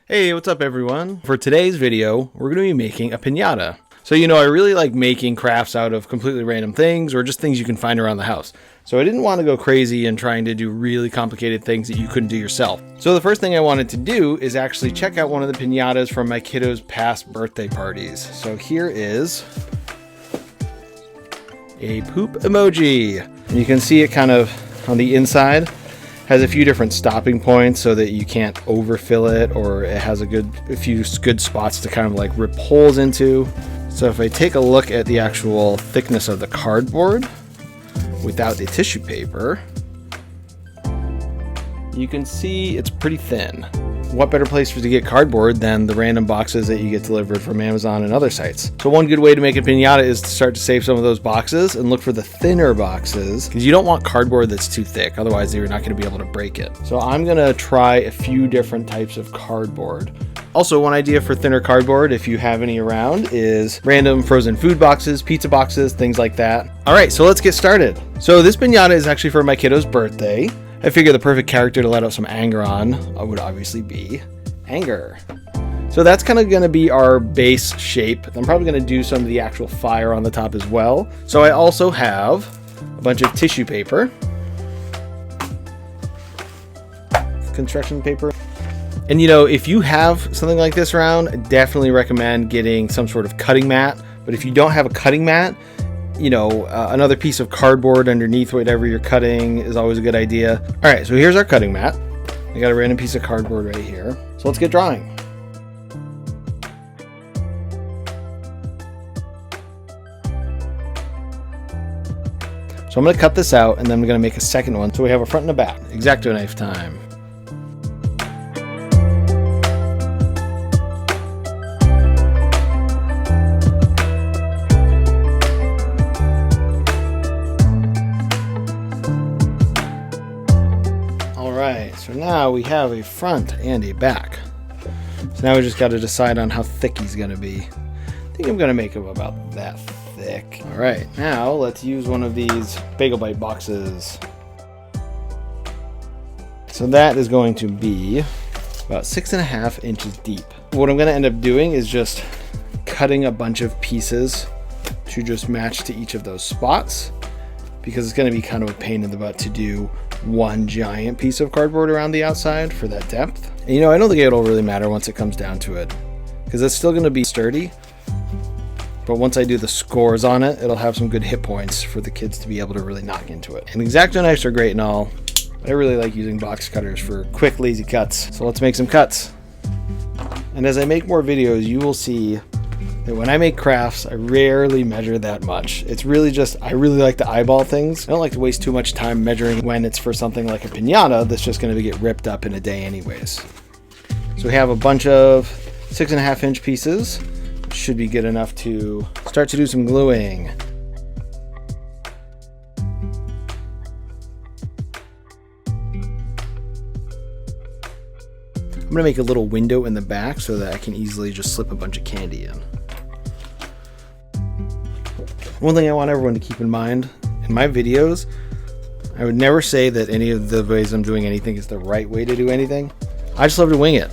Hey, what's up everyone? For today's video, we're going to be making a piñata. So I really like making crafts out of completely random things or just things you can find around the house. So I didn't want to go crazy and trying to do really complicated things that you couldn't do yourself. So the first thing I wanted to do is actually check out one of the piñatas from my kiddos' past birthday parties. So here is a poop emoji. And you can see it kind of on the inside. Has a few different stopping points so that you can't overfill it, or it has a few good spots to kind of like rip holes into. So if I take a look at the actual thickness of the cardboard without the tissue paper, you can see it's pretty thin. What better place to get cardboard than the random boxes that you get delivered from Amazon and other sites? So one good way to make a piñata is to start to save some of those boxes and look for the thinner boxes, because you don't want cardboard that's too thick, otherwise you're not going to be able to break it. So I'm going to try a few different types of cardboard. Also, one idea for thinner cardboard, if you have any around, is random frozen food boxes, pizza boxes, things like that. All right, so let's get started. So this piñata is actually for my kiddo's birthday. I figure the perfect character to let out some anger on would obviously be anger. So that's kind of going to be our base shape. I'm probably going to do some of the actual fire on the top as well. So I also have a bunch of tissue paper, construction paper. And if you have something like this around, I definitely recommend getting some sort of cutting mat. But if you don't have a cutting mat, another piece of cardboard underneath whatever you're cutting is always a good idea. All right, so here's our cutting mat. I got a random piece of cardboard right here. So let's get drawing. So I'm going to cut this out, and then I'm going to make a second one. So we have a front and a back. X-acto knife time. So now we have a front and a back. So now we just got to decide on how thick he's going to be. I think I'm going to make him about that thick. All right, now let's use one of these bagel bite boxes. So that is going to be about 6.5 inches deep. What I'm going to end up doing is just cutting a bunch of pieces to just match to each of those spots, because it's going to be kind of a pain in the butt to do one giant piece of cardboard around the outside for that depth. And I don't think it'll really matter once it comes down to it, because it's still going to be sturdy. But once I do the scores on it, it'll have some good hit points for the kids to be able to really knock into it. And X-acto knives are great and all, but I really like using box cutters for quick, lazy cuts. So let's make some cuts. And as I make more videos, you will see that when I make crafts, I rarely measure that much. It's really just, I really like to eyeball things. I don't like to waste too much time measuring when it's for something like a piñata that's just going to get ripped up in a day anyways. So we have a bunch of 6.5 inch pieces. Should be good enough to start to do some gluing. I'm going to make a little window in the back so that I can easily just slip a bunch of candy in. One thing I want everyone to keep in mind, in my videos, I would never say that any of the ways I'm doing anything is the right way to do anything. I just love to wing it.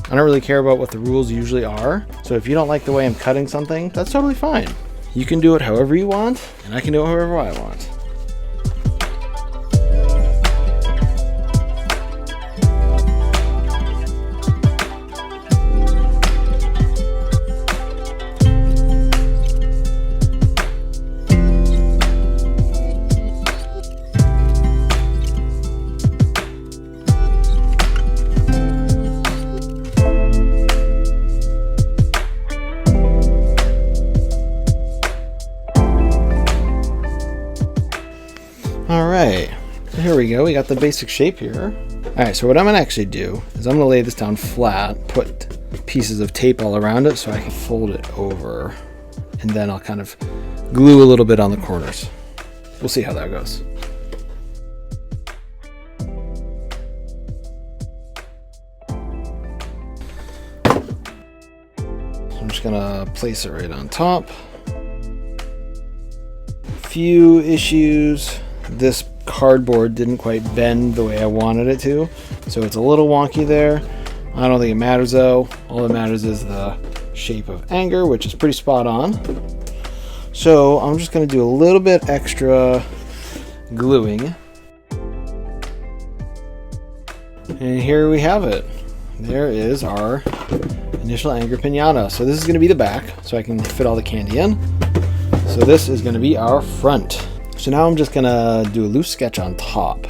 I don't really care about what the rules usually are. So if you don't like the way I'm cutting something, that's totally fine. You can do it however you want, and I can do it however I want. Alright, so here we go, we got the basic shape here. Alright, so what I'm going to actually do is I'm going to lay this down flat, put pieces of tape all around it so I can fold it over, and then I'll kind of glue a little bit on the corners. We'll see how that goes. So I'm just going to place it right on top. Few issues. This cardboard didn't quite bend the way I wanted it to, so it's a little wonky there. I don't think it matters though. All that matters is the shape of anger, which is pretty spot on. So I'm just going to do a little bit extra gluing. And here we have it. There is our initial anger piñata. So this is going to be the back, so I can fit all the candy in. So this is going to be our front. So now I'm just going to do a loose sketch on top.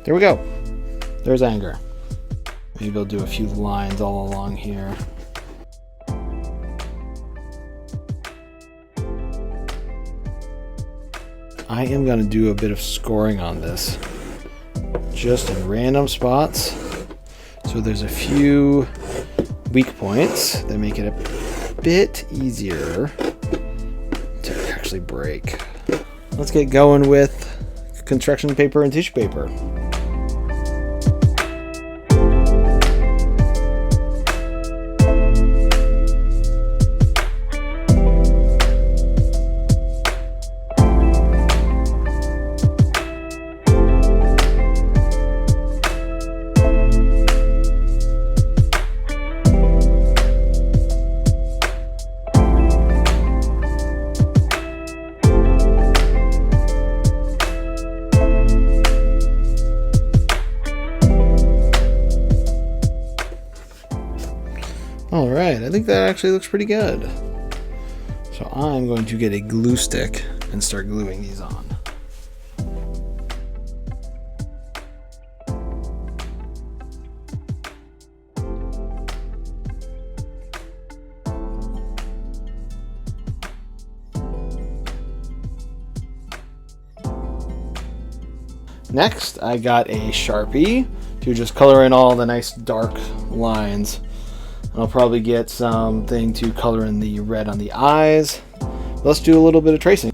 There we go. There's anger. Maybe I'll do a few lines all along here. I am going to do a bit of scoring on this, just in random spots. So there's a few weak points that make it a bit easier to actually break. Let's get going with construction paper and tissue paper. All right, I think that actually looks pretty good. So I'm going to get a glue stick and start gluing these on. Next, I got a Sharpie to just color in all the nice dark lines. I'll probably get something to color in the red on the eyes. Let's do a little bit of tracing.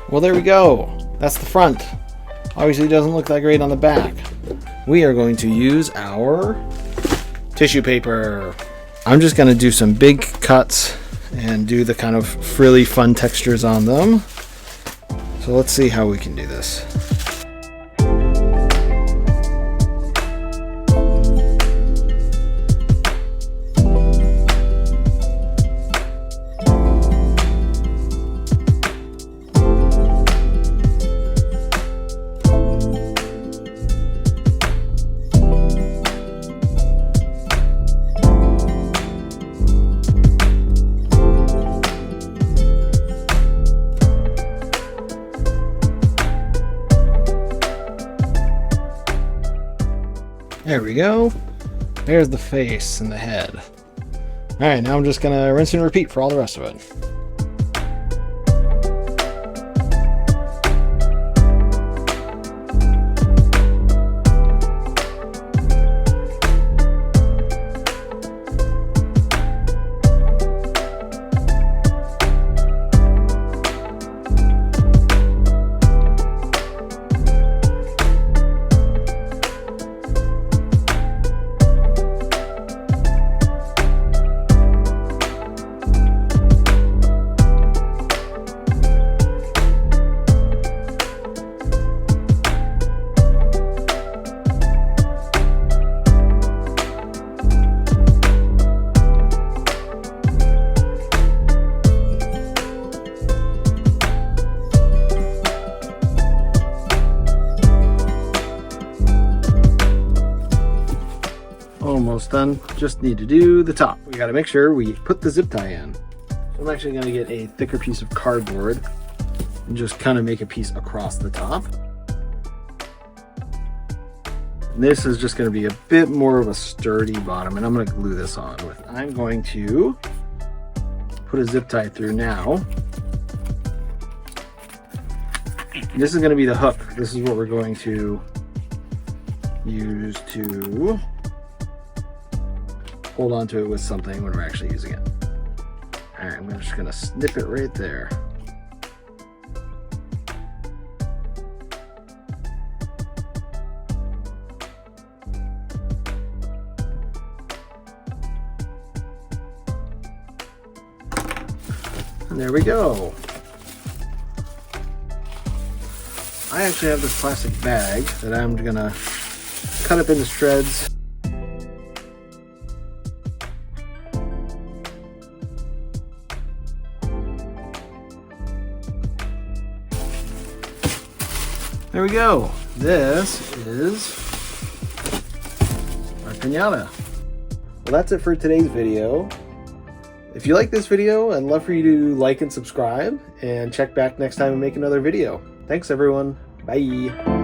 Well, there we go. That's the front. Obviously, it doesn't look that great on the back. We are going to use our tissue paper. I'm just going to do some big cuts and do the kind of frilly fun textures on them. So let's see how we can do this. There we go. There's the face and the head. All right, now I'm just gonna rinse and repeat for all the rest of it. Almost done. Just need to do the top. We got to make sure we put the zip tie in. So I'm actually going to get a thicker piece of cardboard and just kind of make a piece across the top. And this is just going to be a bit more of a sturdy bottom, and I'm going to glue this on with. I'm going to put a zip tie through now. This is going to be the hook. This is what we're going to use to hold on to it with something when we're actually using it. All right, I'm just gonna snip it right there. And there we go. I actually have this plastic bag that I'm gonna cut up into shreds. There we go. This is our piñata. Well, that's it for today's video. If you like this video, I'd love for you to like and subscribe, and check back next time and make another video. Thanks, everyone. Bye.